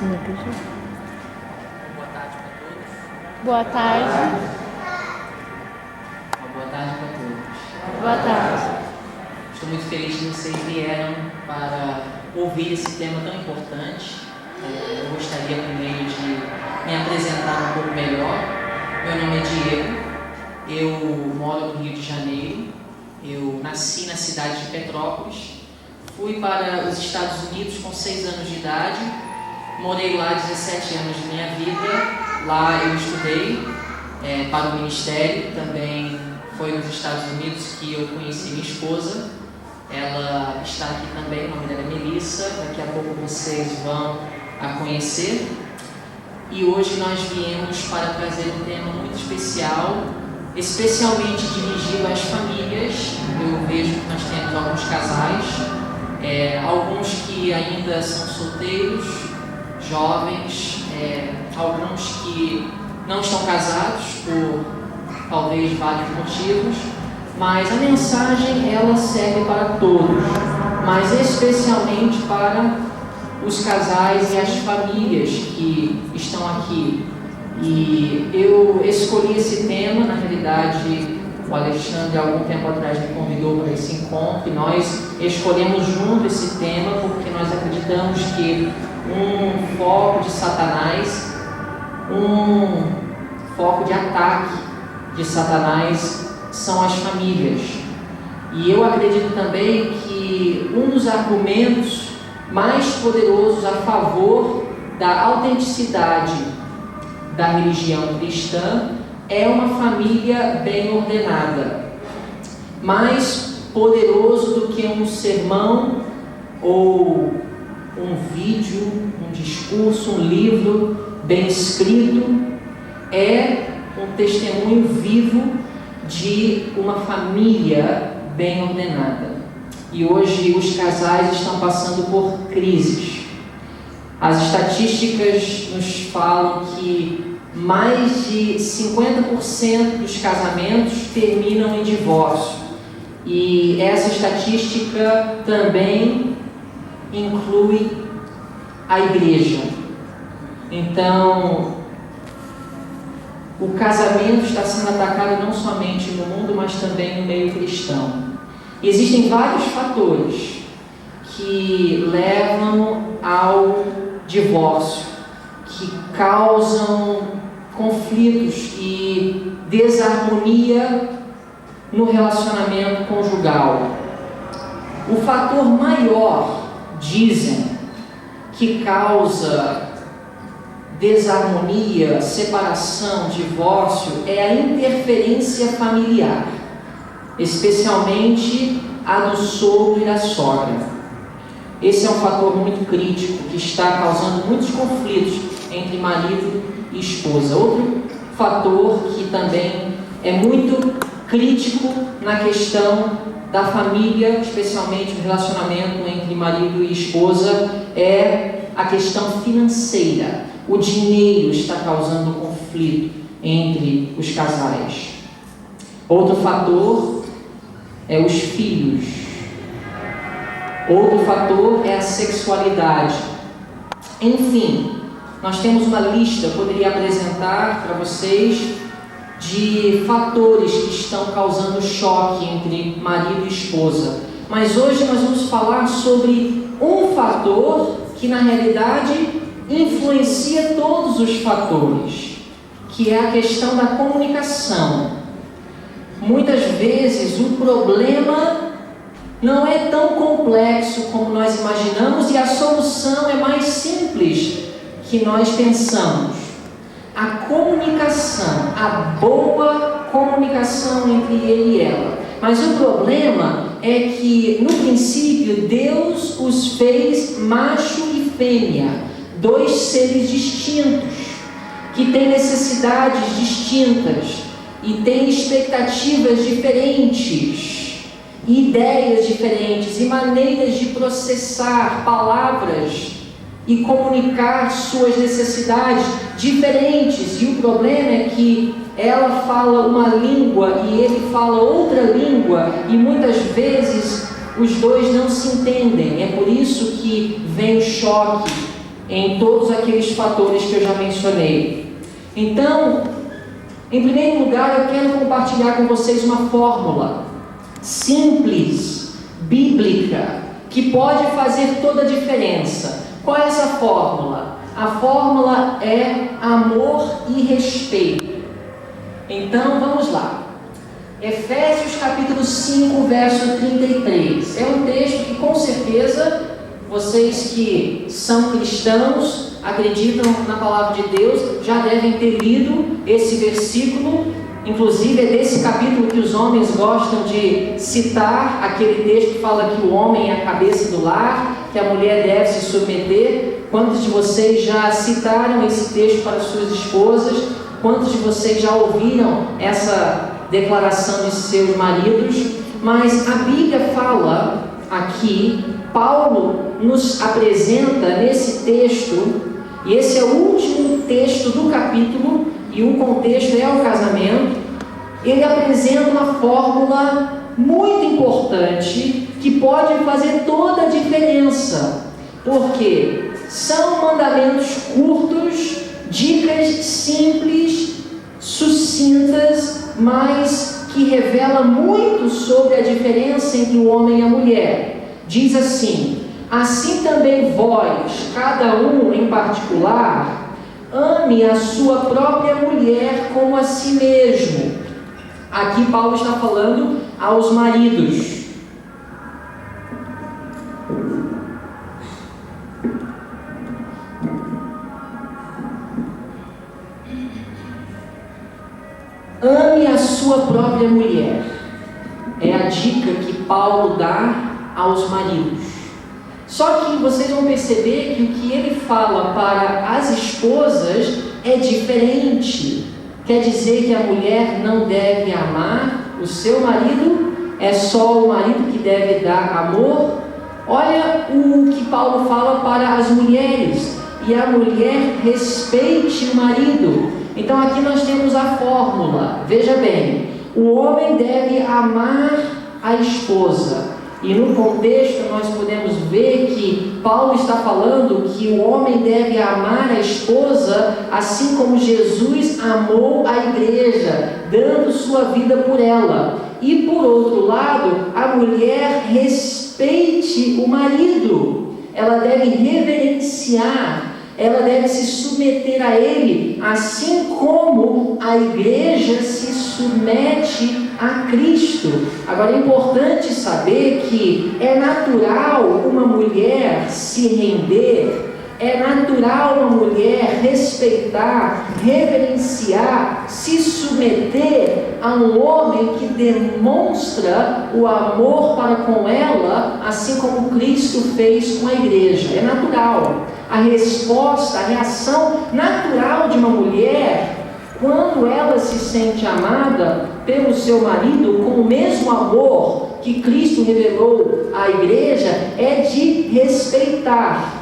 Boa tarde para todos. Boa tarde. Uma boa tarde para todos. Boa tarde. Estou muito feliz que vocês vieram para ouvir esse tema tão importante. Eu gostaria primeiro de me apresentar um pouco melhor. Meu nome é Diego, eu moro no Rio de Janeiro, eu nasci na cidade de Petrópolis, fui para os Estados Unidos com 6 anos de idade, morei lá 17 anos de minha vida, lá eu estudei para o ministério, também foi nos Estados Unidos que eu conheci minha esposa, ela está aqui também, o nome dela é Melissa, daqui a pouco vocês vão a conhecer. E hoje nós viemos para trazer um tema muito especial, especialmente dirigido às famílias. Eu vejo que nós temos alguns casais, alguns que ainda são solteiros, jovens, alguns que não estão casados por talvez vários motivos, mas a mensagem ela serve para todos, mas especialmente para os casais e as famílias que estão aqui. E eu escolhi esse tema, na realidade o Alexandre algum tempo atrás me convidou para esse encontro e nós escolhemos junto esse tema porque nós acreditamos que um foco de Satanás, um foco de ataque de Satanás são as famílias. E eu acredito também que um dos argumentos mais poderosos a favor da autenticidade da religião cristã é uma família bem ordenada. Mais poderoso do que um sermão ou um vídeo, um discurso, um livro bem escrito é um testemunho vivo de uma família bem ordenada. E hoje os casais estão passando por crises. As estatísticas nos falam que mais de 50% dos casamentos terminam em divórcio. E essa estatística também inclui a igreja. Então, o casamento está sendo atacado não somente no mundo, mas também no meio cristão. Existem vários fatores que levam ao divórcio, que causam conflitos e desarmonia no relacionamento conjugal. O fator maior, dizem, que causa desarmonia, separação, divórcio, é a interferência familiar, especialmente a do sogro e da sogra. Esse é um fator muito crítico que está causando muitos conflitos entre marido e esposa. Outro fator que também é muito crítico na questão da família, especialmente o relacionamento entre marido e esposa, é a questão financeira. O dinheiro está causando conflito entre os casais. Outro fator é os filhos. Outro fator é a sexualidade. Enfim, nós temos uma lista, eu poderia apresentar para vocês, de fatores que estão causando choque entre marido e esposa. Mas hoje nós vamos falar sobre um fator que na realidade influencia todos os fatores, que é a questão da comunicação. Muitas vezes o problema não é tão complexo como nós imaginamos e a solução é mais simples que nós pensamos. A comunicação, a boa comunicação entre ele e ela. Mas o problema é que, no princípio, Deus os fez macho e fêmea, dois seres distintos, que têm necessidades distintas e têm expectativas diferentes, ideias diferentes e maneiras de processar palavras e comunicar suas necessidades diferentes. E o problema é que ela fala uma língua e ele fala outra língua e muitas vezes os dois não se entendem. É por isso que vem o choque em todos aqueles fatores que eu já mencionei. Então, em primeiro lugar, eu quero compartilhar com vocês uma fórmula simples, bíblica, que pode fazer toda a diferença. Qual é essa fórmula? A fórmula é amor e respeito. Então, vamos lá. Efésios capítulo 5, verso 33. É um texto que com certeza vocês que são cristãos, acreditam na palavra de Deus, já devem ter lido esse versículo. Inclusive é desse capítulo que os homens gostam de citar, aquele texto que fala que o homem é a cabeça do lar, que a mulher deve se submeter. Quantos de vocês já citaram esse texto para suas esposas? Quantos de vocês já ouviram essa declaração de seus maridos? Mas a Bíblia fala aqui, Paulo nos apresenta nesse texto, e esse é o último texto do capítulo, e o contexto é o casamento. Ele apresenta uma fórmula muito importante que pode fazer toda a diferença, porque são mandamentos curtos, dicas simples, sucintas, mas que revela muito sobre a diferença entre o homem e a mulher. Diz assim: assim também vós, cada um em particular, ame a sua própria mulher como a si mesmo. Aqui Paulo está falando aos maridos. Ame a sua própria mulher. É a dica que Paulo dá aos maridos. Só que vocês vão perceber que o que ele fala para as esposas é diferente. Quer dizer que a mulher não deve amar o seu marido? É só o marido que deve dar amor? Olha o que Paulo fala para as mulheres: e a mulher respeite o marido. Então aqui nós temos a fórmula. Veja bem, o homem deve amar a esposa. E no contexto nós podemos ver que Paulo está falando que o homem deve amar a esposa assim como Jesus amou a igreja, dando sua vida por ela. E por outro lado, a mulher respeite o marido. Ela deve reverenciar, ela deve se submeter a ele, assim como a igreja se submete a Cristo. Agora é importante saber que é natural uma mulher se render, é natural uma mulher respeitar, reverenciar, se submeter a um homem que demonstra o amor para com ela, assim como Cristo fez com a igreja. É natural. A resposta, a reação natural de uma mulher, quando ela se sente amada pelo seu marido com o mesmo amor que Cristo revelou à igreja, é de respeitar.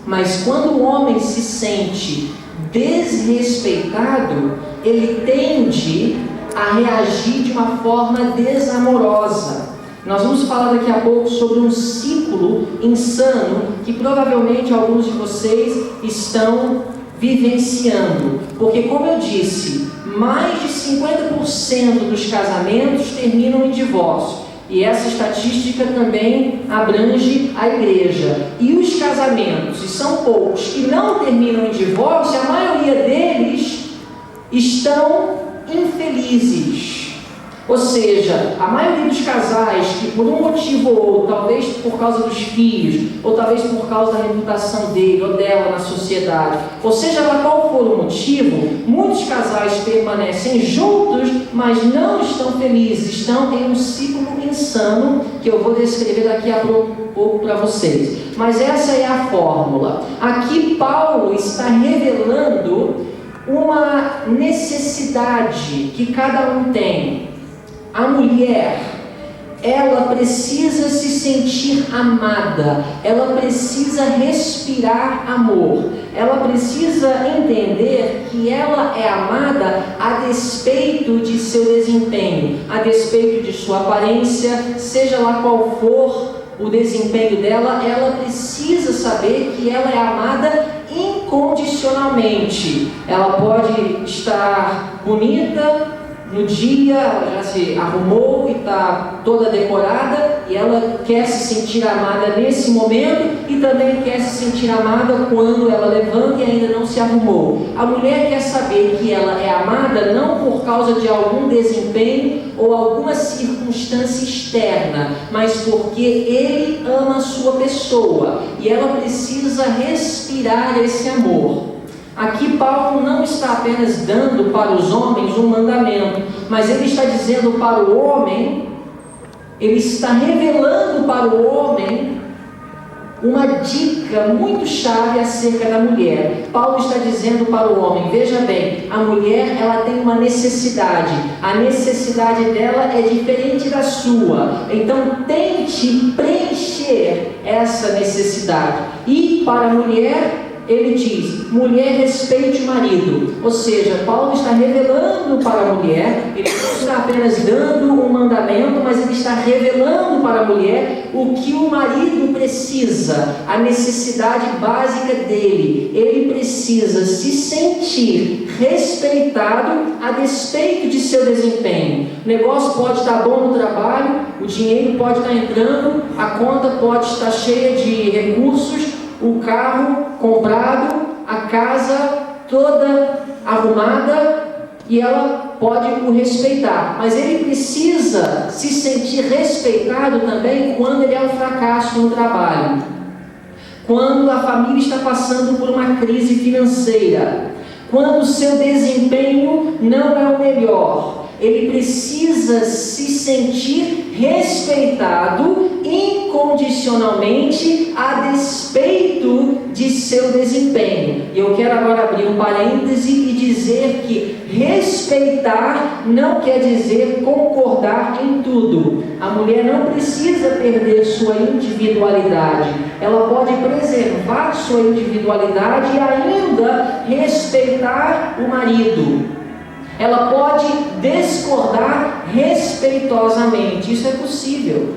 Mas quando o homem se sente desrespeitado, ele tende a reagir de uma forma desamorosa. Nós vamos falar daqui a pouco sobre um ciclo insano que provavelmente alguns de vocês estão vivenciando. Porque, como eu disse, mais de 50% dos casamentos terminam em divórcio. E essa estatística também abrange a igreja. E os casamentos, e são poucos, que não terminam em divórcio, a maioria deles estão infelizes. Ou seja, a maioria dos casais que por um motivo ou outro, talvez por causa dos filhos, ou talvez por causa da reputação dele ou dela na sociedade, ou seja lá qual for o motivo, muitos casais permanecem juntos, mas não estão felizes, estão em um ciclo insano que eu vou descrever daqui a pouco para vocês. Mas essa é a fórmula. Aqui Paulo está revelando uma necessidade que cada um tem. A mulher, ela precisa se sentir amada, ela precisa respirar amor, ela precisa entender que ela é amada a despeito de seu desempenho, a despeito de sua aparência, seja lá qual for o desempenho dela, ela precisa saber que ela é amada incondicionalmente. Ela pode estar bonita no dia, ela já se arrumou e está toda decorada, e ela quer se sentir amada nesse momento e também quer se sentir amada quando ela levanta e ainda não se arrumou. A mulher quer saber que ela é amada não por causa de algum desempenho ou alguma circunstância externa, mas porque ele ama a sua pessoa e ela precisa respirar esse amor. Aqui Paulo não está apenas dando para os homens um mandamento, mas ele está dizendo para o homem, ele está revelando para o homem uma dica muito chave acerca da mulher. Paulo está dizendo para o homem, veja bem, a mulher ela tem uma necessidade, a necessidade dela é diferente da sua, então tente preencher essa necessidade. E para a mulher, ele diz, mulher, respeite o marido. Ou seja, Paulo está revelando para a mulher, ele não está apenas dando um mandamento, mas ele está revelando para a mulher o que o marido precisa, a necessidade básica dele. Ele precisa se sentir respeitado a despeito de seu desempenho. O negócio pode estar bom no trabalho, o dinheiro pode estar entrando, a conta pode estar cheia de recursos, o carro comprado, a casa toda arrumada, e ela pode o respeitar, mas ele precisa se sentir respeitado também quando ele é um fracasso no trabalho, quando a família está passando por uma crise financeira, quando o seu desempenho não é o melhor. Ele precisa se sentir respeitado incondicionalmente a despeito de seu desempenho. E eu quero agora abrir um parêntese e dizer que respeitar não quer dizer concordar em tudo. A mulher não precisa perder sua individualidade. Ela pode preservar sua individualidade e ainda respeitar o marido. Ela pode discordar respeitosamente, isso é possível.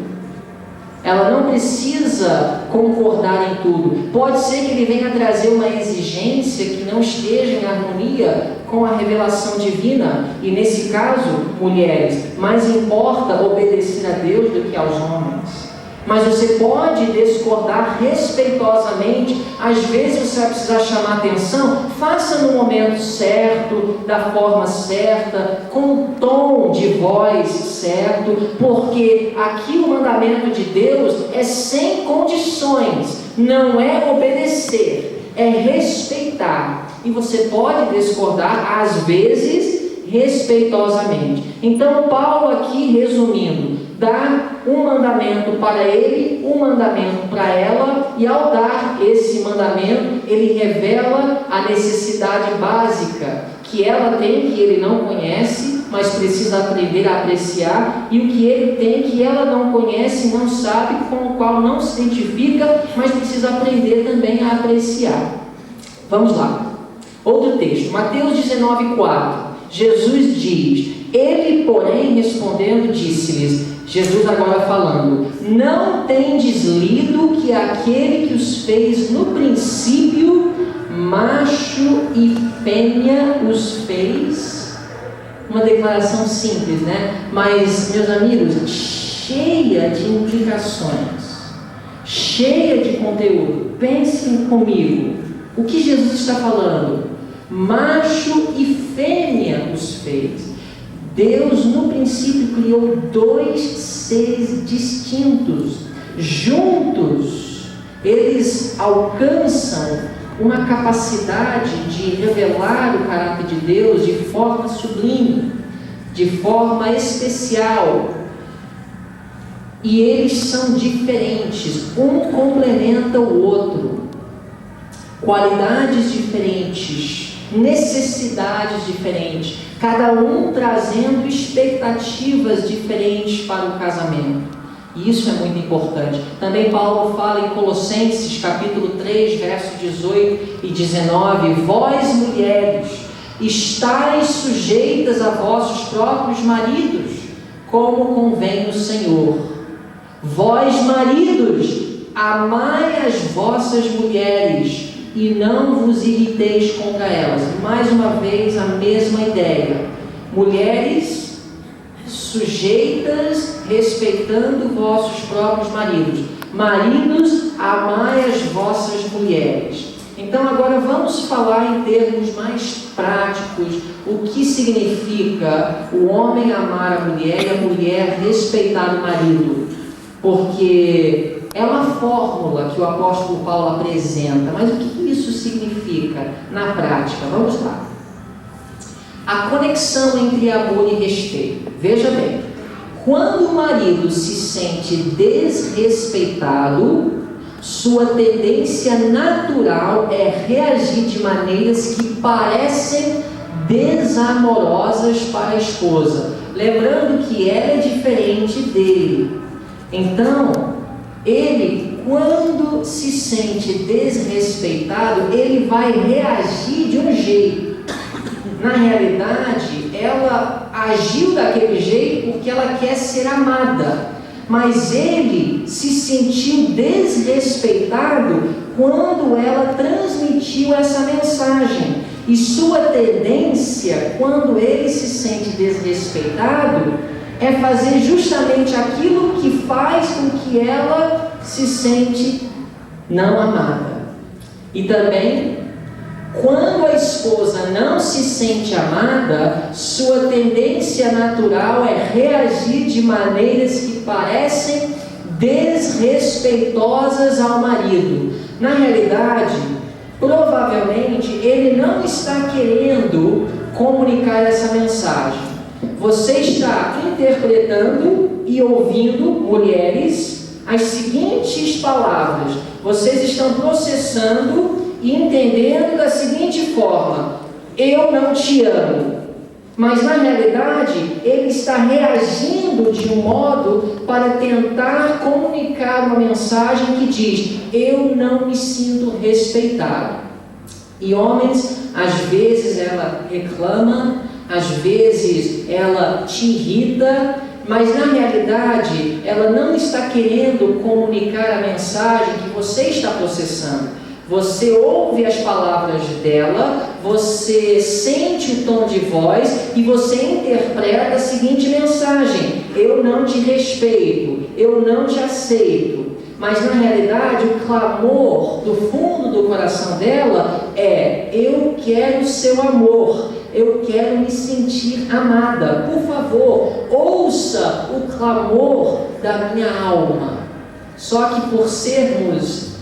Ela não precisa concordar em tudo. Pode ser que ele venha trazer uma exigência que não esteja em harmonia com a revelação divina, e nesse caso, mulheres, mais importa obedecer a Deus do que aos homens. Mas você pode discordar respeitosamente. Às vezes você vai precisar chamar atenção. Faça no momento certo, da forma certa, com o tom de voz certo, porque aqui o mandamento de Deus é sem condições, não é obedecer, é respeitar. E você pode discordar, às vezes, respeitosamente. Então Paulo aqui, resumindo, dá um mandamento para ele, um mandamento para ela, e ao dar esse mandamento, ele revela a necessidade básica que ela tem, que ele não conhece, mas precisa aprender a apreciar, e o que ele tem que ela não conhece, não sabe, com o qual não se identifica, mas precisa aprender também a apreciar. Vamos lá. Outro texto, Mateus 19,4. Jesus diz: ele, porém, respondendo, disse-lhes, Jesus agora falando, não tendes lido que aquele que os fez no princípio, macho e fêmea os fez? Uma declaração simples, né? Mas, meus amigos, cheia de implicações, cheia de conteúdo. Pensem comigo, o que Jesus está falando? Macho e fêmea os fez. Deus no princípio criou dois seres distintos, juntos eles alcançam uma capacidade de revelar o caráter de Deus de forma sublime, de forma especial, e eles são diferentes, um complementa o outro, qualidades diferentes, necessidades diferentes, cada um trazendo expectativas diferentes para o casamento. E isso é muito importante. Também Paulo fala em Colossenses capítulo 3, versos 18 e 19: vós mulheres, estáis sujeitas a vossos próprios maridos, como convém no Senhor. Vós maridos, amai as vossas mulheres, e não vos irriteis contra elas. Mais uma vez a mesma ideia. Mulheres sujeitas, respeitando vossos próprios maridos. Maridos, amai as vossas mulheres. Então agora vamos falar em termos mais práticos o que significa o homem amar a mulher e a mulher respeitar o marido, porque é uma fórmula que o apóstolo Paulo apresenta, mas o que isso significa na prática? Vamos lá. A conexão entre amor e respeito. Veja bem, quando o marido se sente desrespeitado, sua tendência natural é reagir de maneiras que parecem desamorosas para a esposa, lembrando que ela é diferente dele. Então, ele, quando se sente desrespeitado, ele vai reagir de um jeito. Na realidade, ela agiu daquele jeito porque ela quer ser amada. Mas ele se sentiu desrespeitado quando ela transmitiu essa mensagem. E sua tendência, quando ele se sente desrespeitado, é fazer justamente aquilo que faz com que ela se sente não amada. E também, quando a esposa não se sente amada, sua tendência natural é reagir de maneiras que parecem desrespeitosas ao marido. Na realidade, provavelmente ele não está querendo comunicar essa mensagem. Você está interpretando e ouvindo, mulheres, as seguintes palavras. Vocês estão processando e entendendo da seguinte forma: eu não te amo. Mas na realidade ele está reagindo de um modo para tentar comunicar uma mensagem que diz: eu não me sinto respeitado. E homens, às vezes ela reclama, às vezes ela te irrita, mas na realidade ela não está querendo comunicar a mensagem que você está processando. Você ouve as palavras dela, você sente o tom de voz e você interpreta a seguinte mensagem: eu não te respeito, eu não te aceito. Mas na realidade o clamor do fundo do coração dela é: eu quero o seu amor, eu quero me sentir amada. Por favor, ouça o clamor da minha alma. Só que por sermos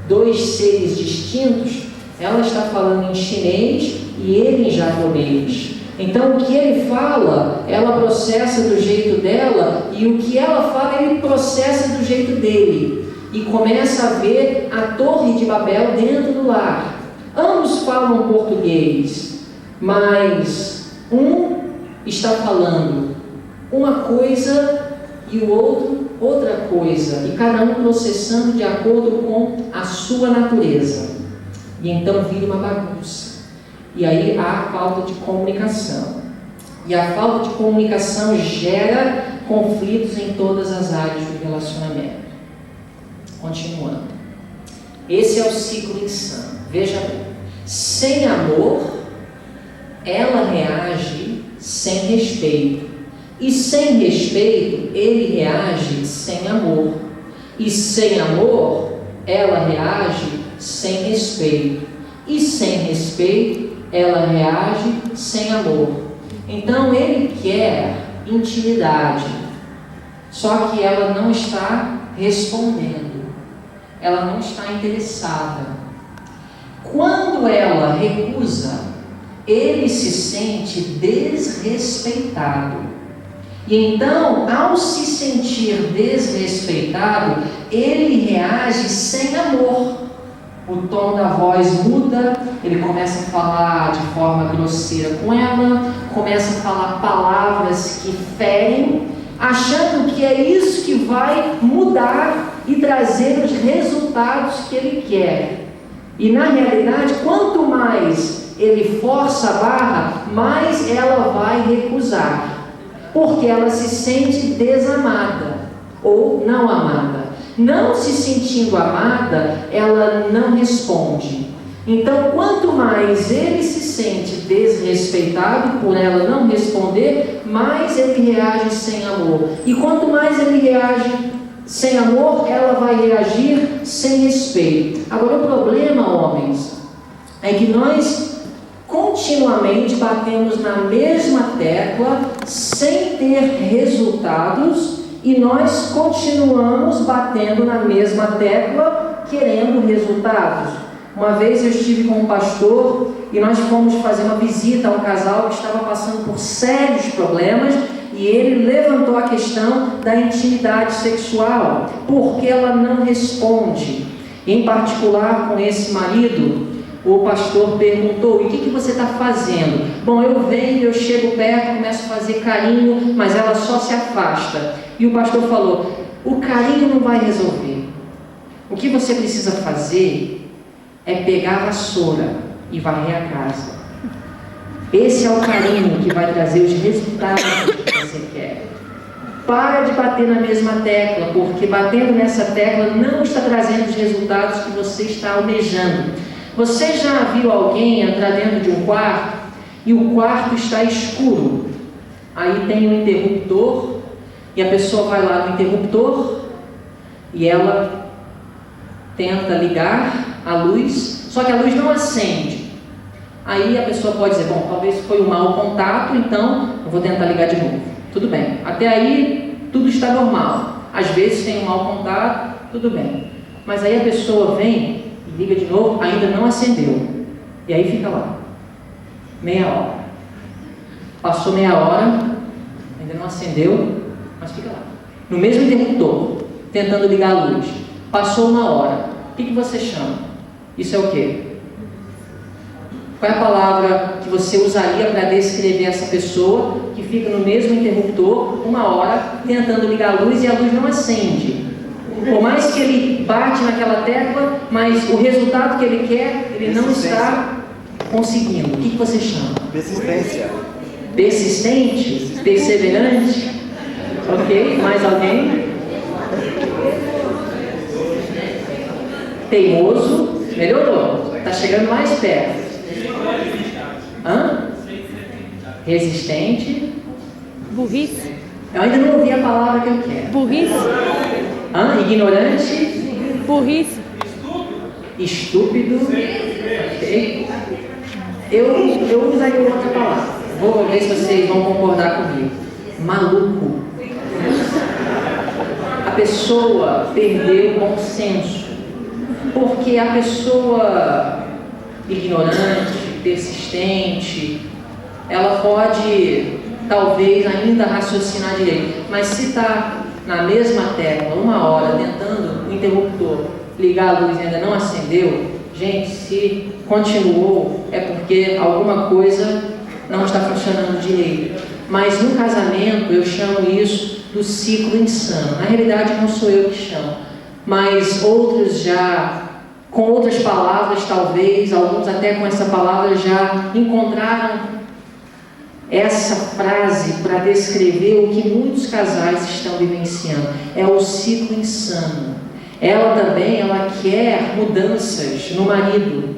dois seres distintos, ela está falando em chinês e ele em japonês. Então o que ele fala, ela processa do jeito dela, e o que ela fala, ele processa do jeito dele. E começa a ver a Torre de Babel dentro do lar. Ambos falam português, mas um está falando uma coisa e o outro outra coisa, e cada um processando de acordo com a sua natureza. E então vira uma bagunça. E aí há a falta de comunicação. E a falta de comunicação gera conflitos em todas as áreas do relacionamento. Continuando. Esse é o ciclo insano. Veja bem. Sem amor, ela reage sem respeito. E sem respeito, ele reage sem amor. E sem amor, ela reage sem respeito. E sem respeito, ela reage sem amor. Então ele quer intimidade, só que ela não está respondendo. Ela não está interessada. Quando ela recusa, ele se sente desrespeitado. E então, ao se sentir desrespeitado, ele reage sem amor. O tom da voz muda, ele começa a falar de forma grosseira com ela, começa a falar palavras que ferem, achando que é isso que vai mudar e trazer os resultados que ele quer. E na realidade, quanto mais ele força a barra, mais ela vai recusar. Porque ela se sente desamada ou não amada. Não se sentindo amada, ela não responde. Então, quanto mais ele se sente desrespeitado por ela não responder, mais ele reage sem amor. E quanto mais ele reage sem amor, ela vai reagir sem respeito. Agora, o problema, homens, é que nós continuamente batemos na mesma tecla sem ter resultados, e nós continuamos batendo na mesma tecla querendo resultados. Uma vez eu estive com um pastor e nós fomos fazer uma visita a um casal que estava passando por sérios problemas, e ele levantou a questão da intimidade sexual, porque ela não responde. Em particular com esse marido, o pastor perguntou: e o que você está fazendo? Bom, eu venho, eu chego perto, começo a fazer carinho, mas ela só se afasta. E o pastor falou: o carinho não vai resolver. O que você precisa fazer é pegar a vassoura e varrer a casa. Esse é o carinho que vai trazer os resultados que você quer. Para de bater na mesma tecla, porque batendo nessa tecla não está trazendo os resultados que você está almejando. Você já viu alguém entrar dentro de um quarto e o quarto está escuro? Aí tem um interruptor e a pessoa vai lá no interruptor e ela tenta ligar a luz, só que a luz não acende. Aí a pessoa pode dizer: bom, talvez foi um mau contato, então eu vou tentar ligar de novo. Tudo bem, até aí tudo está normal. Às vezes tem um mau contato, tudo bem. Mas aí a pessoa vem e liga de novo, ainda não acendeu. E aí fica lá, meia hora. Passou meia hora, ainda não acendeu, mas fica lá, no mesmo interruptor, tentando ligar a luz. Passou uma hora. O que você chama? Isso é o quê? Qual é a palavra que você usaria para descrever essa pessoa que fica no mesmo interruptor uma hora tentando ligar a luz e a luz não acende? Por mais que ele bate naquela tecla, mas o resultado que ele quer, ele não está conseguindo. O que você chama? Persistência. Persistente? Perseverante? Ok, mais alguém? Teimoso? Melhorou, está chegando mais perto. Resistente? Burrice? Eu ainda não ouvi a palavra que eu quero. Burrice? Ignorante? Burrice? Estúpido? Ok. Eu usaria outra palavra. Vou ver se vocês vão concordar comigo. Maluco. A pessoa perdeu o bom senso. Porque a pessoa ignorante, persistente, ela pode talvez ainda raciocinar direito, mas se está na mesma tecla uma hora tentando o interruptor ligar a luz e ainda não acendeu, gente, se continuou é porque alguma coisa não está funcionando direito. Mas no casamento eu chamo isso do ciclo insano. Na realidade não sou eu que chamo, mas outros já, com outras palavras talvez, alguns até com essa palavra já encontraram essa frase para descrever o que muitos casais estão vivenciando. É o ciclo insano. Ela também, ela quer mudanças no marido,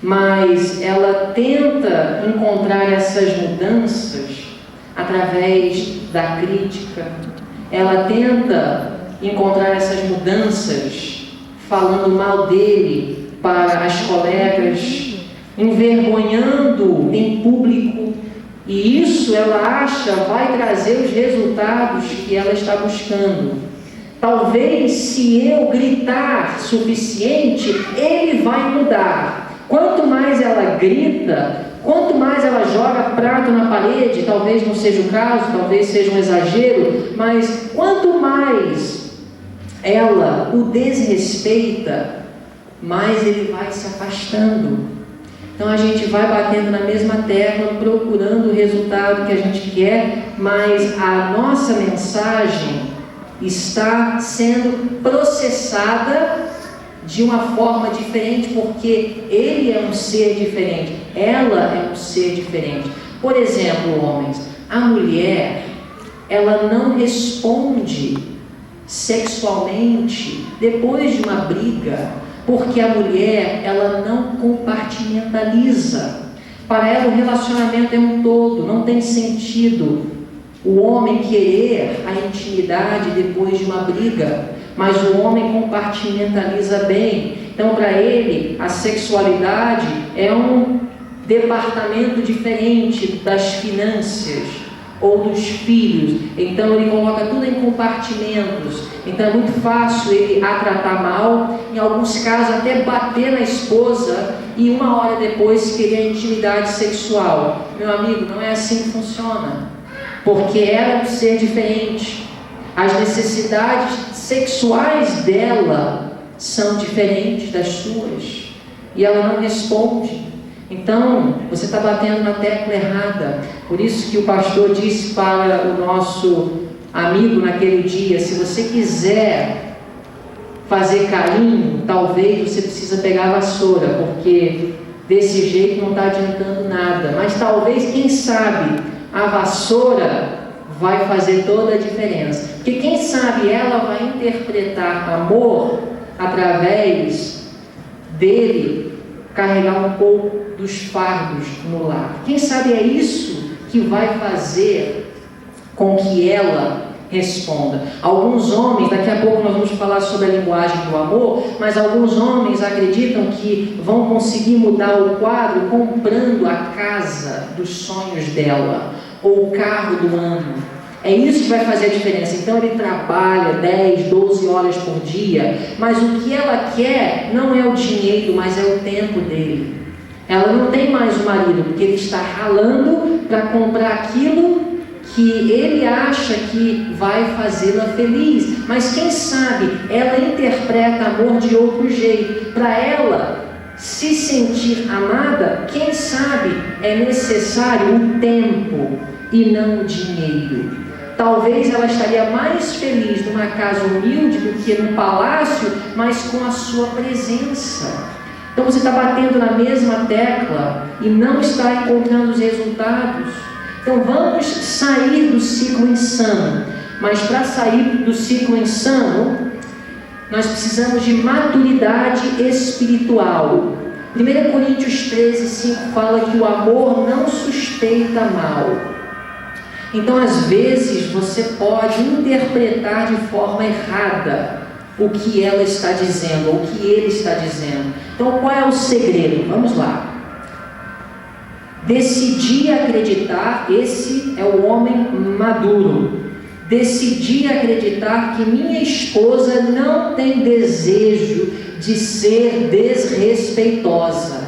mas ela tenta encontrar essas mudanças através da crítica. Ela tenta encontrar essas mudanças falando mal dele para as colegas, envergonhando em público, e isso ela acha vai trazer os resultados que ela está buscando. Talvez se eu gritar suficiente, ele vai mudar. Quanto mais ela grita, quanto mais ela joga prato na parede, talvez não seja o caso, talvez seja um exagero, mas quanto mais ela o desrespeita, mais ele vai se afastando. Então a gente vai batendo na mesma tecla, procurando o resultado que a gente quer, mas a nossa mensagem está sendo processada de uma forma diferente, porque ele é um ser diferente, ela é um ser diferente. Por exemplo, homens, a mulher, ela não responde sexualmente depois de uma briga, Porque a mulher, ela não compartimentaliza. Para ela o relacionamento é um todo, não tem sentido o homem querer a intimidade depois de uma briga, mas o homem compartimentaliza bem. Então, para ele, a sexualidade é um departamento diferente das finanças ou dos filhos. Então, ele coloca tudo em compartimentos. Então, é muito fácil ele a tratar mal, em alguns casos até bater na esposa e uma hora depois querer a intimidade sexual. Meu amigo, não é assim que funciona. Porque ela é um ser diferente. As necessidades sexuais dela são diferentes das suas. E ela não responde. Então, você está batendo na tecla errada. Por isso que o pastor disse para o nosso amigo naquele dia: se você quiser fazer carinho, talvez você precisa pegar a vassoura, porque desse jeito não está adiantando nada. Mas talvez, quem sabe, a vassoura vai fazer toda a diferença. Porque quem sabe ela vai interpretar amor através dele carregar um pouco dos fardos no lar. Quem sabe é isso que vai fazer com que ela responda. Alguns homens, daqui a pouco nós vamos falar sobre a linguagem do amor, mas alguns homens acreditam que vão conseguir mudar o quadro comprando a casa dos sonhos dela, ou o carro do ano. É isso que vai fazer a diferença. Então ele trabalha 10, 12 horas por dia, mas o que ela quer não é o dinheiro, mas é o tempo dele. Ela não tem mais o marido, porque ele está ralando para comprar aquilo que ele acha que vai fazê-la feliz. Mas quem sabe ela interpreta amor de outro jeito. Para ela se sentir amada, quem sabe é necessário o tempo e não o dinheiro. Talvez ela estaria mais feliz numa casa humilde do que num palácio, mas com a sua presença. Então você está batendo na mesma tecla e não está encontrando os resultados. Então vamos sair do ciclo insano. Mas para sair do ciclo insano, nós precisamos de maturidade espiritual. 1 Coríntios 13:5 fala que o amor não suspeita mal. Então, às vezes, você pode interpretar de forma errada o que ela está dizendo, ou o que ele está dizendo. Então, qual é o segredo? Vamos lá. Decidi acreditar, esse é o homem maduro. Decidi acreditar que minha esposa não tem desejo de ser desrespeitosa.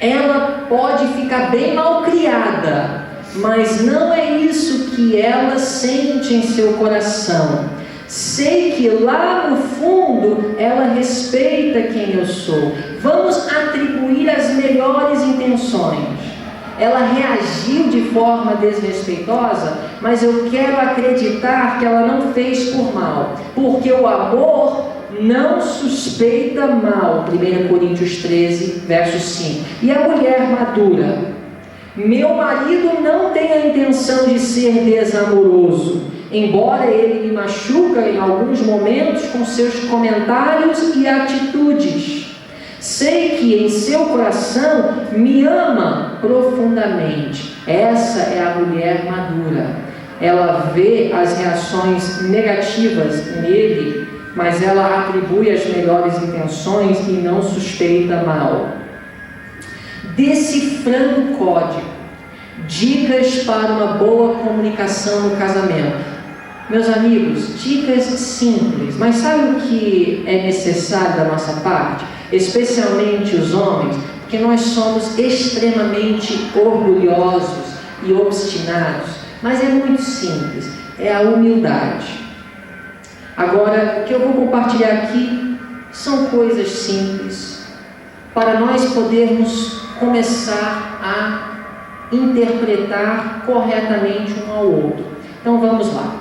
Ela pode ficar bem mal criada, mas não é isso que ela sente em seu coração. Sei que lá no fundo ela respeita quem eu sou. Vamos atribuir as melhores intenções. Ela reagiu de forma desrespeitosa, mas eu quero acreditar que ela não fez por mal, porque o amor não suspeita mal. 1 Coríntios 13, verso 5. E a mulher madura: meu marido não tem a intenção de ser desamoroso, embora ele me machuca em alguns momentos com seus comentários e atitudes. Sei que em seu coração me ama profundamente. Essa é a mulher madura. Ela vê as reações negativas nele, mas ela atribui as melhores intenções e não suspeita mal. Decifrando o código. Dicas para uma boa comunicação no casamento. Meus amigos, dicas simples, mas sabe o que é necessário da nossa parte? Especialmente os homens, porque nós somos extremamente orgulhosos e obstinados, mas é muito simples, é a humildade. Agora, o que eu vou compartilhar aqui são coisas simples, para nós podermos começar a interpretar corretamente um ao outro. Então vamos lá.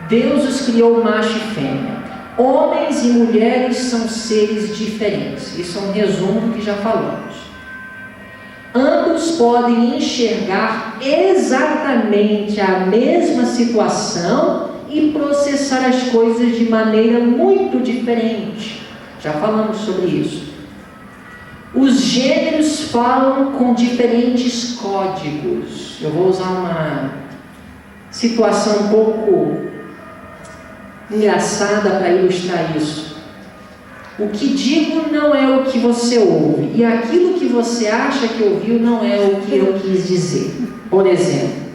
Deus os criou macho e fêmea. Homens e mulheres são seres diferentes. Isso é um resumo do que já falamos. Ambos podem enxergar exatamente a mesma situação e processar as coisas de maneira muito diferente. Já falamos sobre isso. Os gêneros falam com diferentes códigos. Eu vou usar uma situação um pouco engraçada para ilustrar isso. O que digo não é o que você ouve, e aquilo que você acha que ouviu não é o que eu quis dizer. Por exemplo,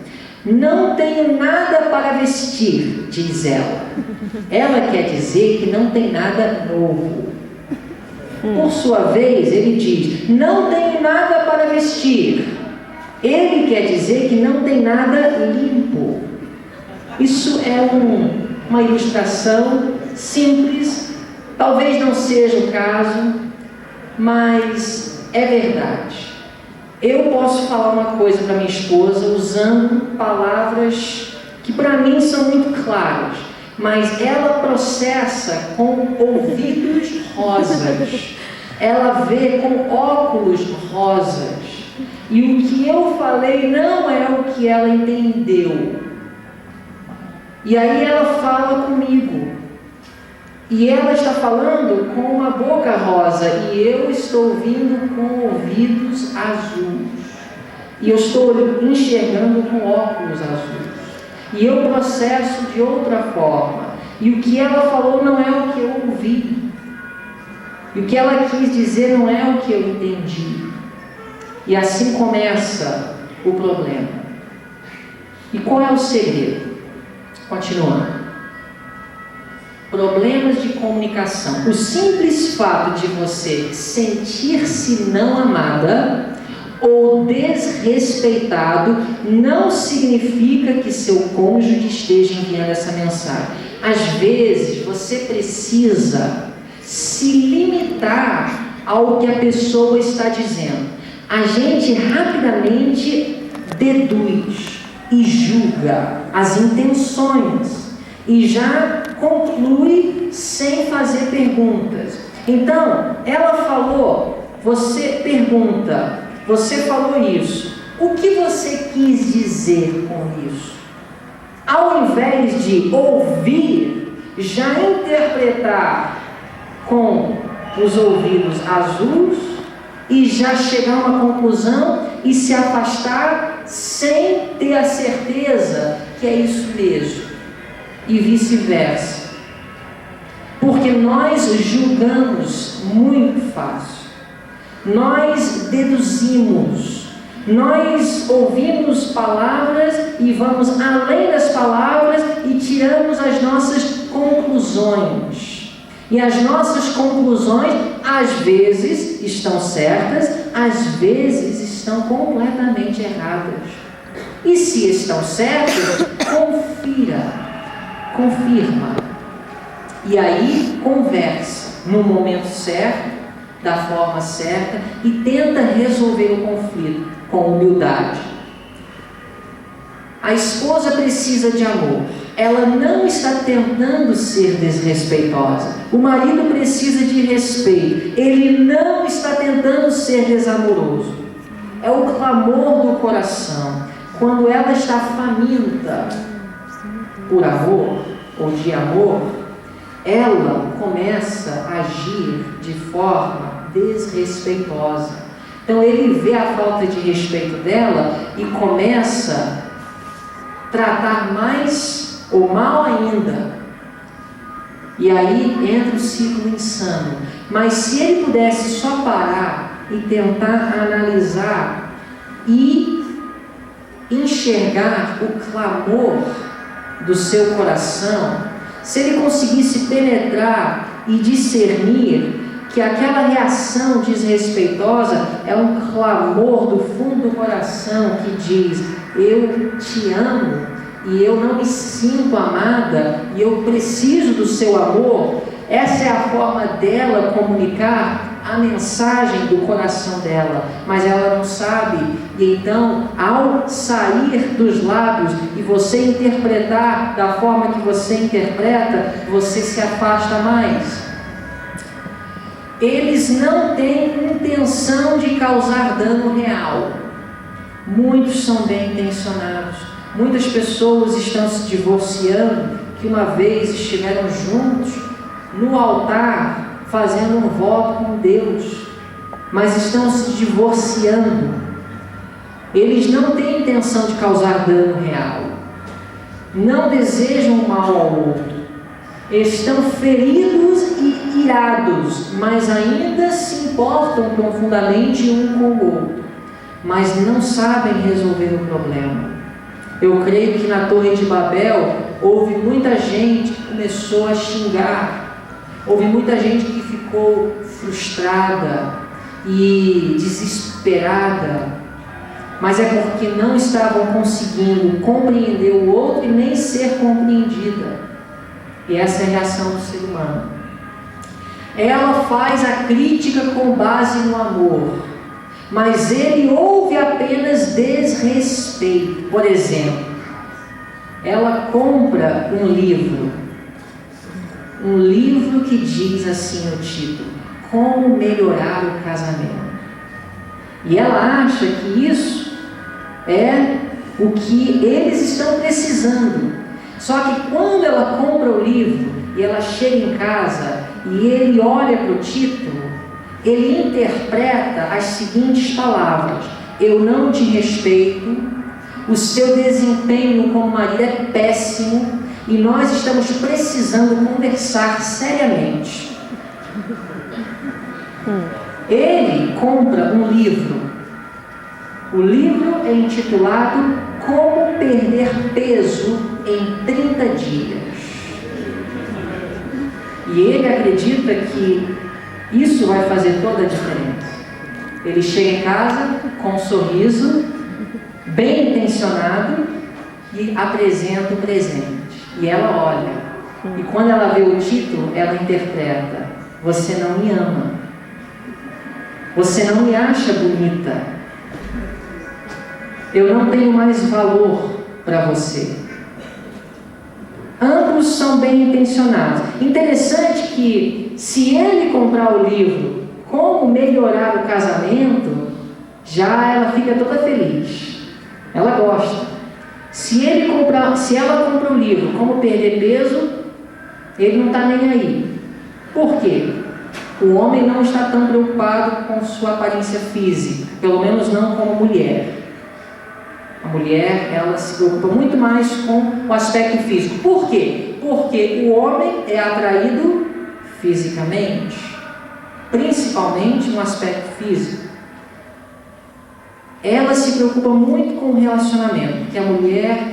não tenho nada para vestir, diz ela. Ela quer dizer que não tem nada novo. Por sua vez, ele diz, não tenho nada para vestir. Ele quer dizer que não tem nada limpo. Isso é uma ilustração simples, talvez não seja o caso, mas é verdade. Eu posso falar uma coisa para minha esposa usando palavras que para mim são muito claras, mas ela processa com ouvidos rosas, ela vê com óculos rosas, e o que eu falei não é o que ela entendeu. E aí ela fala comigo, e ela está falando com uma boca rosa, e eu estou ouvindo com ouvidos azuis, e eu estou enxergando com óculos azuis, e eu processo de outra forma, e o que ela falou não é o que eu ouvi, e o que ela quis dizer não é o que eu entendi, e assim começa o problema. E qual é o segredo? Continuando. Problemas de comunicação. O simples fato de você sentir-se não amada ou desrespeitado não significa que seu cônjuge esteja enviando essa mensagem. Às vezes você precisa se limitar ao que a pessoa está dizendo. A gente rapidamente deduz e julga as intenções e já conclui sem fazer perguntas. Então, ela falou, você pergunta, você falou isso, o que você quis dizer com isso? Ao invés de ouvir, já interpretar com os ouvidos azuis e já chegar a uma conclusão e se afastar sem ter a certeza que é isso mesmo. E vice-versa, porque nós julgamos muito fácil, nós deduzimos, nós ouvimos palavras e vamos além das palavras e tiramos as nossas conclusões, e as nossas conclusões às vezes estão certas, às vezes estão completamente erradas, e se estão certas, confirma, e aí conversa no momento certo, da forma certa, e tenta resolver o conflito com humildade. A esposa precisa de amor, ela não está tentando ser desrespeitosa. O marido precisa de respeito, ele não está tentando ser desamoroso. É o clamor do coração. Quando ela está faminta por amor ou de amor, ela começa a agir de forma desrespeitosa. Então ele vê a falta de respeito dela e começa a tratar mais ou mal ainda. E aí entra o ciclo insano. Mas se ele pudesse só parar e tentar analisar e enxergar o clamor do seu coração, se ele conseguisse penetrar e discernir que aquela reação desrespeitosa é um clamor do fundo do coração que diz: eu te amo e eu não me sinto amada e eu preciso do seu amor. Essa é a forma dela comunicar a mensagem do coração dela, mas ela não sabe, e então ao sair dos lábios e você interpretar da forma que você interpreta, você se afasta mais. Eles não têm intenção de causar dano real. Muitos são bem intencionados. Muitas pessoas estão se divorciando que uma vez estiveram juntos no altar, fazendo um voto com Deus, mas estão se divorciando. Eles não têm intenção de causar dano real, não desejam mal ao outro, estão feridos e irados, mas ainda se importam profundamente um com o outro, mas não sabem resolver o problema. Eu creio que na Torre de Babel houve muita gente que começou a xingar, houve muita gente que ficou frustrada e desesperada, mas é porque não estavam conseguindo compreender o outro e nem ser compreendida. E essa é a reação do ser humano. Ela faz a crítica com base no amor, mas ele ouve apenas desrespeito. Por exemplo, ela compra um livro que diz assim no título: Como Melhorar o Casamento. E ela acha que isso é o que eles estão precisando. Só que quando ela compra o livro e ela chega em casa e ele olha para o título, ele interpreta as seguintes palavras: eu não te respeito, o seu desempenho como marido é péssimo e nós estamos precisando conversar seriamente. Ele compra um livro. O livro é intitulado Como Perder Peso em 30 Dias. E ele acredita que isso vai fazer toda a diferença. Ele chega em casa com um sorriso, bem intencionado, e apresenta o presente. E ela olha. E quando ela vê o título, ela interpreta: você não me ama. Você não me acha bonita. Eu não tenho mais valor para você. Ambos são bem intencionados. Interessante que, se ele comprar o livro Como Melhorar o Casamento, já ela fica toda feliz. Ela gosta. Se ela compra o livro Como Perder Peso, ele não está nem aí. Por quê? O homem não está tão preocupado com sua aparência física, pelo menos não como mulher. A mulher, ela se preocupa muito mais com o aspecto físico. Por quê? Porque o homem é atraído fisicamente, principalmente no aspecto físico. Ela se preocupa muito com o relacionamento, porque a mulher,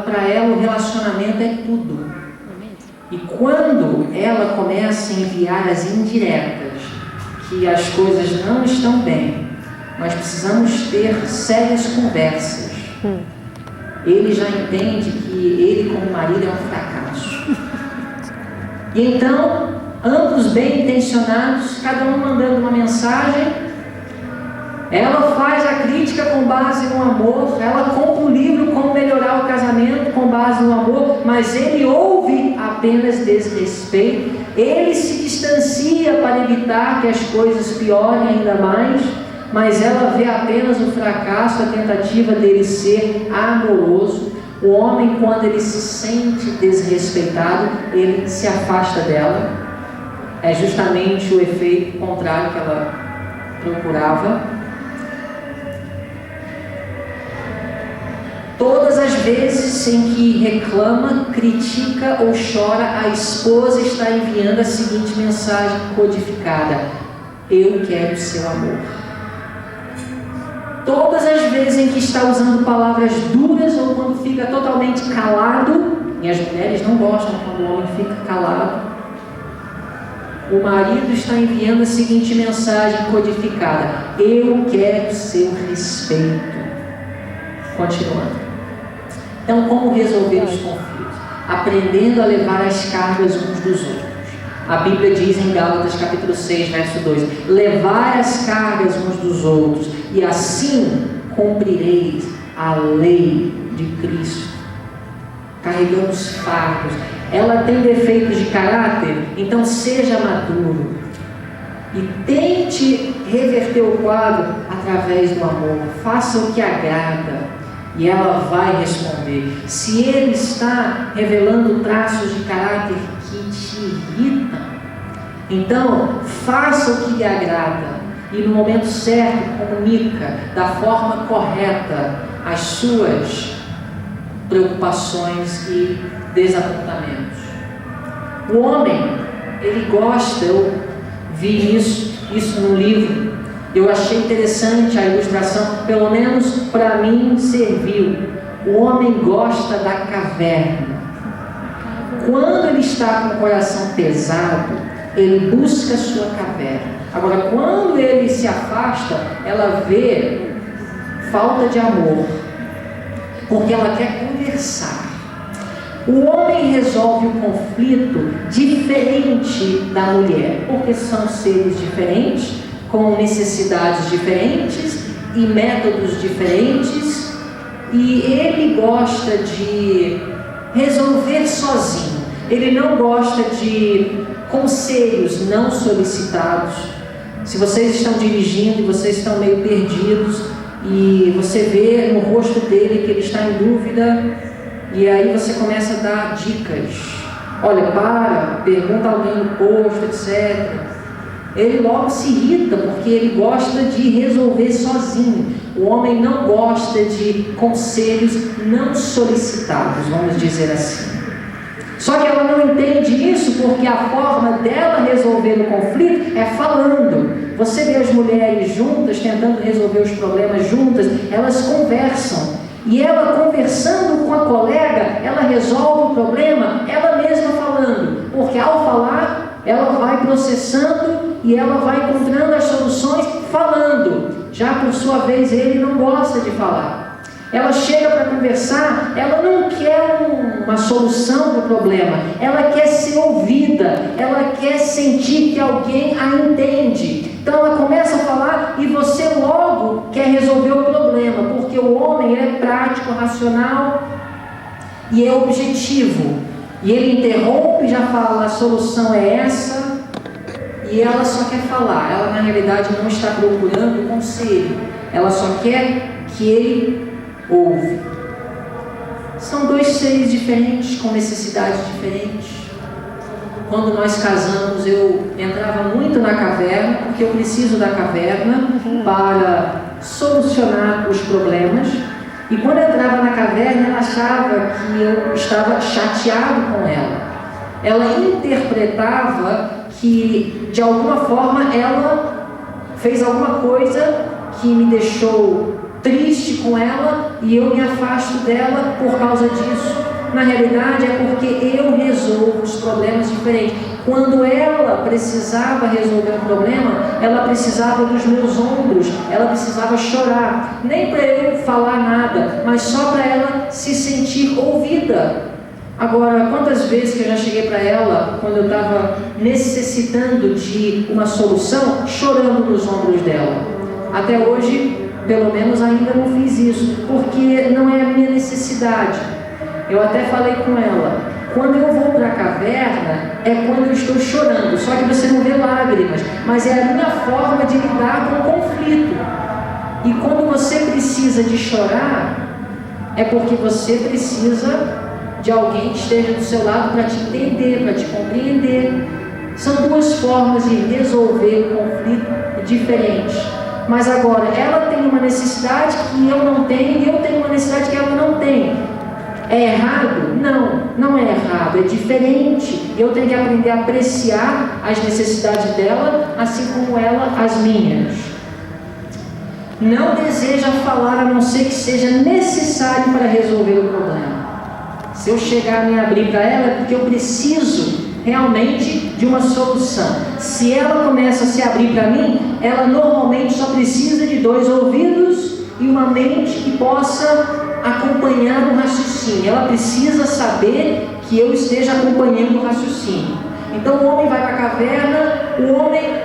para ela o relacionamento é tudo. E quando ela começa a enviar as indiretas, que as coisas não estão bem, nós precisamos ter sérias conversas, ele já entende que ele como marido é um fracasso. E então, ambos bem intencionados, cada um mandando uma mensagem, ela faz a crítica com base no amor, ela compra um livro Como Melhorar o Casamento com base no amor, mas ele ouve apenas desrespeito, ele se distancia para evitar que as coisas piorem ainda mais, mas ela vê apenas o fracasso, a tentativa dele ser amoroso. O homem, quando ele se sente desrespeitado, ele se afasta dela. É justamente o efeito contrário que ela procurava. Todas as vezes em que reclama, critica ou chora, a esposa está enviando a seguinte mensagem codificada: eu quero seu amor. Todas as vezes em que está usando palavras duras ou quando fica totalmente calado, e as mulheres não gostam quando o homem fica calado, o marido está enviando a seguinte mensagem codificada: eu quero seu respeito. Continuando. Então, como resolver os conflitos? Aprendendo a levar as cargas uns dos outros. A Bíblia diz em Gálatas capítulo 6, verso 2: levai as cargas uns dos outros, e assim cumprireis a lei de Cristo. Carregamos fardos. Ela tem defeitos de caráter, então seja maduro e tente reverter o quadro através do amor. Faça o que agrada. E ela vai responder. Se ele está revelando traços de caráter que te irritam, Então, faça o que lhe agrada e no momento certo comunica da forma correta as suas preocupações e desapontamentos. O homem, ele gosta, eu vi isso no livro, eu achei interessante a ilustração, pelo menos para mim serviu. O homem gosta da caverna. Quando ele está com o coração pesado, ele busca a sua caverna. Agora, quando ele se afasta, ela vê falta de amor, porque ela quer conversar. O homem resolve o conflito diferente da mulher, porque são seres diferentes, com necessidades diferentes e métodos diferentes, e ele gosta de resolver sozinho. Ele não gosta de conselhos não solicitados. Se vocês estão dirigindo e vocês estão meio perdidos e você vê no rosto dele que ele está em dúvida, e aí você começa a dar dicas. Olha, pergunta a alguém no posto, etc. Ele logo se irrita porque ele gosta de resolver sozinho. O homem não gosta de conselhos não solicitados, vamos dizer assim. Só que ela não entende isso porque a forma dela resolver o conflito é falando. Você vê as mulheres juntas, tentando resolver os problemas juntas, elas conversam. E ela conversando com a colega, ela resolve o problema, ela mesma falando. Porque ao falar, ela vai processando e ela vai encontrando as soluções falando. Já por sua vez, ele não gosta de falar. Ela chega para conversar, ela não quer uma solução para o problema, ela quer ser ouvida, ela quer sentir que alguém a entende. Então ela começa a falar e você logo quer resolver o problema, porque o homem é prático, racional e é objetivo. E ele interrompe e já fala, a solução é essa, e ela só quer falar. Ela na realidade não está procurando conselho, ela só quer que ele ouve. São dois seres diferentes, com necessidades diferentes. Quando nós casamos, eu entrava muito na caverna, porque eu preciso da caverna para solucionar os problemas. E quando eu entrava na caverna, ela achava que eu estava chateado com ela. Ela interpretava que, de alguma forma, ela fez alguma coisa que me deixou triste com ela e eu me afasto dela por causa disso. Na realidade é porque eu resolvo os problemas diferentes. Quando ela precisava resolver um problema, ela precisava dos meus ombros, ela precisava chorar, nem para eu falar nada, mas só para ela se sentir ouvida. Agora, quantas vezes que eu já cheguei para ela, quando eu estava necessitando de uma solução, chorando nos ombros dela. Até hoje, pelo menos ainda não fiz isso, porque não é a minha necessidade. Eu até falei com ela, quando eu vou para a caverna, é quando eu estou chorando, só que você não vê lágrimas, mas é a minha forma de lidar com o conflito. E quando você precisa de chorar, é porque você precisa de alguém que esteja do seu lado para te entender, para te compreender. São duas formas de resolver o conflito diferentes. Mas agora, ela tem uma necessidade que eu não tenho e eu tenho uma necessidade que ela não tem. É errado? Não, não é errado, é diferente. Eu tenho que aprender a apreciar as necessidades dela, assim como ela as minhas. Não deseja falar a não ser que seja necessário para resolver o problema. Se eu chegar a me abrir para ela, é porque eu preciso realmente de uma solução. Se ela começa a se abrir para mim, ela normalmente só precisa de 2 ouvidos e uma mente que possa acompanhar o raciocínio. Ela precisa saber que eu esteja acompanhando o raciocínio. Então o homem vai para a caverna,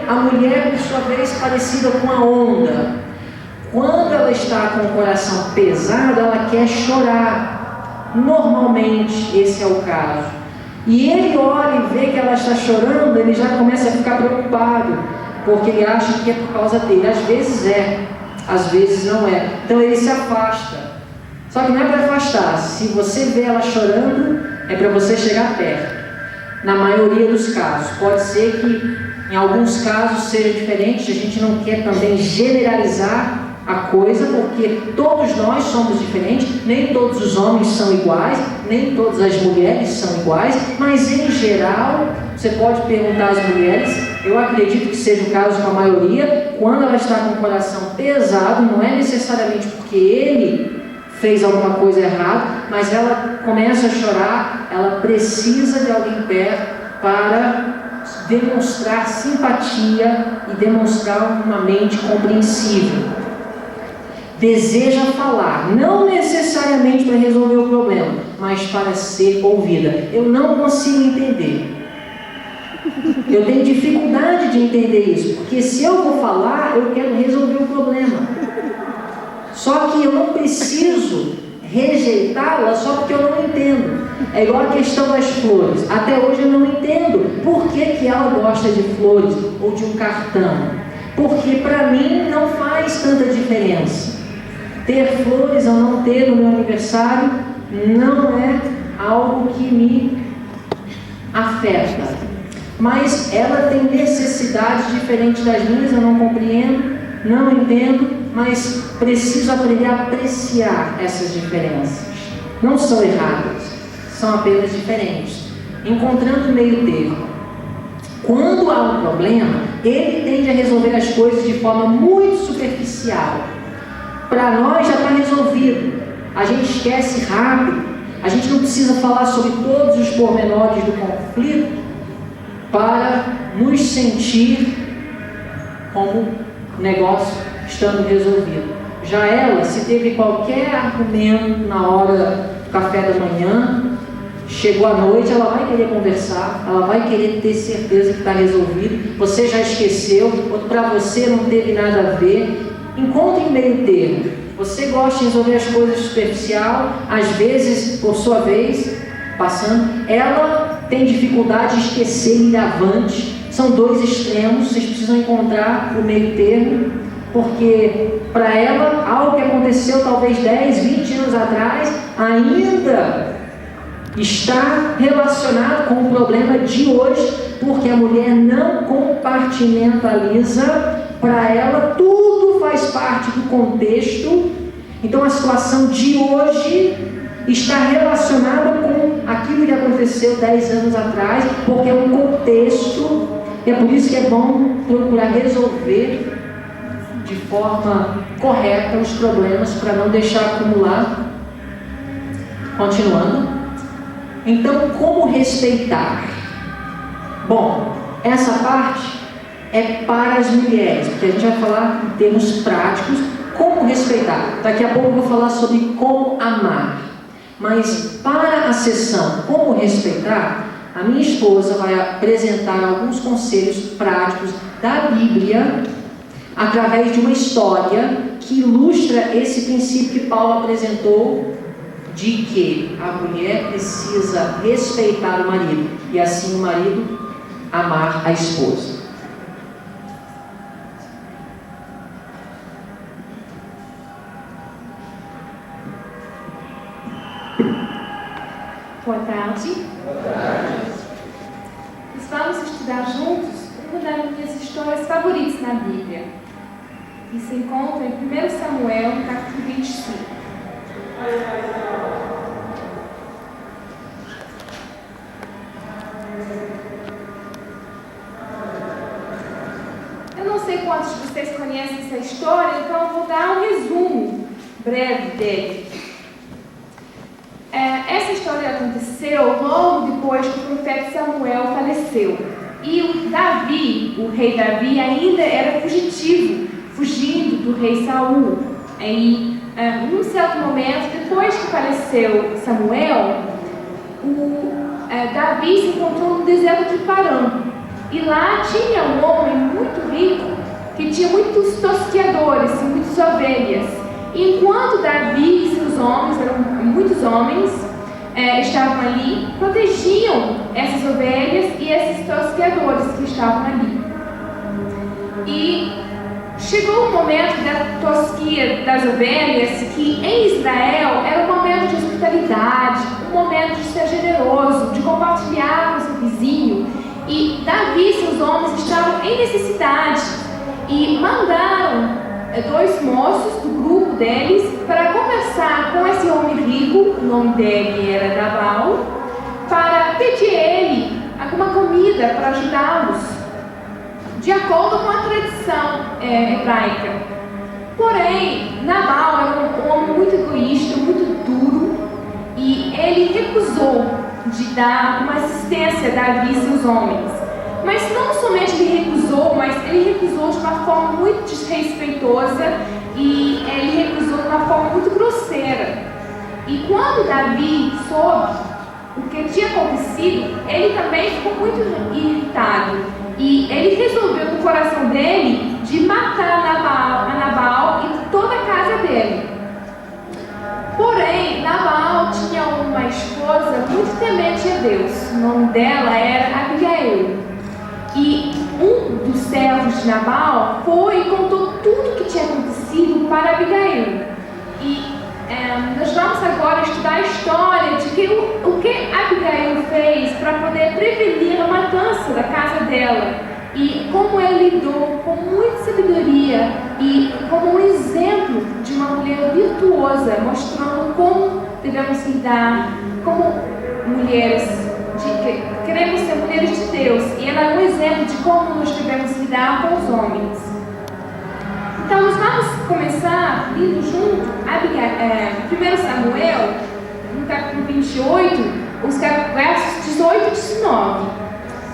a mulher, por sua vez, parecida com a onda. Quando ela está com o coração pesado, ela quer chorar. Normalmente esse é o caso. E ele olha e vê que ela está chorando, ele já começa a ficar preocupado, porque ele acha que é por causa dele. Às vezes é, às vezes não é. Então ele se afasta. Só que não é para afastar. Se você vê ela chorando, é para você chegar perto. Na maioria dos casos. Pode ser que em alguns casos seja diferente. A gente não quer também generalizar a coisa, porque todos nós somos diferentes, nem todos os homens são iguais, nem todas as mulheres são iguais, mas em geral, você pode perguntar às mulheres, eu acredito que seja o caso com a maioria, quando ela está com o coração pesado, não é necessariamente porque ele fez alguma coisa errada, mas ela começa a chorar, ela precisa de alguém perto para demonstrar simpatia e demonstrar uma mente compreensível. Deseja falar, não necessariamente para resolver o problema, mas para ser ouvida. Eu não consigo entender. Eu tenho dificuldade de entender isso, porque se eu vou falar, eu quero resolver o problema. Só que eu não preciso rejeitá-la só porque eu não entendo. É igual a questão das flores. Até hoje eu não entendo por que ela gosta de flores ou de um cartão. Porque para mim não faz tanta diferença. Ter flores ou não ter no meu aniversário não é algo que me afeta. Mas ela tem necessidades diferentes das minhas, eu não compreendo, não entendo, mas preciso aprender a apreciar essas diferenças. Não são erradas, são apenas diferentes. Encontrando o meio termo. Quando há um problema, ele tende a resolver as coisas de forma muito superficial. Para nós já está resolvido, a gente esquece rápido, a gente não precisa falar sobre todos os pormenores do conflito para nos sentir como negócio estando resolvido. Já ela, se teve qualquer argumento na hora do café da manhã, chegou à noite, ela vai querer conversar, ela vai querer ter certeza que está resolvido, você já esqueceu, ou para você não teve nada a ver. Encontre meio termo. Você gosta de resolver as coisas superficial, às vezes, por sua vez, passando, ela tem dificuldade de esquecer e ir avante. São dois extremos, vocês precisam encontrar o meio termo, porque para ela, algo que aconteceu talvez 10, 20 anos atrás, ainda está relacionado com o problema de hoje, porque a mulher não compartimentaliza. Para ela, tudo faz parte do contexto. Então, a situação de hoje está relacionada com aquilo que aconteceu 10 anos atrás, porque é um contexto. E é por isso que é bom procurar resolver de forma correta os problemas, para não deixar acumular. Continuando. Então, como respeitar? Bom, essa parte é para as mulheres, porque a gente vai falar em termos práticos, como respeitar. Daqui a pouco eu vou falar sobre como amar. Mas para a sessão como respeitar, a minha esposa vai apresentar alguns conselhos práticos da Bíblia, através de uma história que ilustra esse princípio que Paulo apresentou, de que a mulher precisa respeitar o marido, e assim o marido amar a esposa. Boa tarde. Boa tarde. Nós vamos estudar juntos uma das minhas histórias favoritas na Bíblia, que se encontra em 1 Samuel, capítulo 25. Eu não sei quantos de vocês conhecem essa história, então eu vou dar um resumo breve dele. Essa história aconteceu logo depois que o profeta Samuel faleceu. E o rei Davi, ainda era fugitivo, fugindo do rei Saul. Em um certo momento, depois que faleceu Samuel, Davi se encontrou no deserto de Parã. E lá tinha um homem muito rico, que tinha muitos tosqueadores e muitas ovelhas. E enquanto Davi e seus homens, eram muitos homens, estavam ali, protegiam essas ovelhas e esses tosqueadores que estavam ali. E chegou o momento da tosquia das ovelhas, que em Israel era um momento de hospitalidade, um momento de ser generoso, de compartilhar com seu vizinho. E Davi e seus homens estavam em necessidade e mandaram 2 moços do grupo deles para conversar com esse homem rico, o nome dele era Nabal, para pedir a ele alguma comida para ajudá-los, de acordo com a tradição hebraica. Porém, Nabal era um homem muito egoísta, muito duro, e ele recusou de dar uma assistência a Davi e seus homens. Mas não somente ele recusou, mas ele recusou de uma forma muito desrespeitosa e ele recusou de uma forma muito grosseira. E quando Davi soube o que tinha acontecido, ele também ficou muito irritado. E ele resolveu no coração dele de matar a Nabal e toda a casa dele. Porém, Nabal tinha uma esposa muito temente a Deus. O nome dela era Abigail. E um dos servos de Nabal foi e contou tudo o que tinha acontecido para Abigail. E nós vamos agora estudar a história de o que Abigail fez para poder prevenir a matança da casa dela. E como ela lidou com muita sabedoria e como um exemplo de uma mulher virtuosa, mostrando como devemos lidar como mulheres, queremos ser mulheres de Deus. E ela é um exemplo de como nós devemos lidar com os homens. Então nós vamos começar lendo junto 1 Samuel, no capítulo 28, os versos 18 e 19.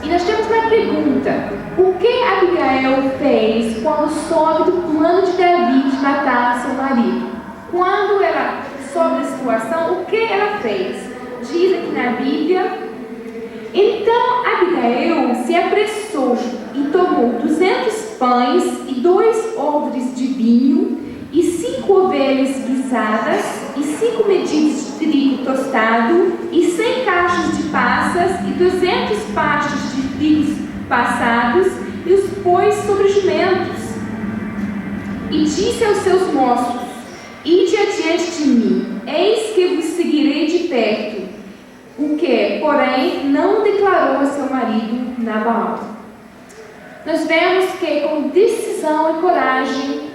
E nós temos uma pergunta: o que Abigail fez quando soube do plano de Davi de matar seu marido? Quando ela soube a situação, o que ela fez? Diz aqui na Bíblia: então Abigail se apressou e tomou 200 pães e 2 odres de vinho e 5 ovelhas guisadas e 5 medidas de trigo tostado e 100 cachos de passas e 200 pastos de trigos passados e os pôs sobre jumentos. E disse aos seus moços: ide adiante de mim, eis que vos seguirei de perto. O que, porém, não declarou a seu marido Nabal. Nós vemos que com decisão e coragem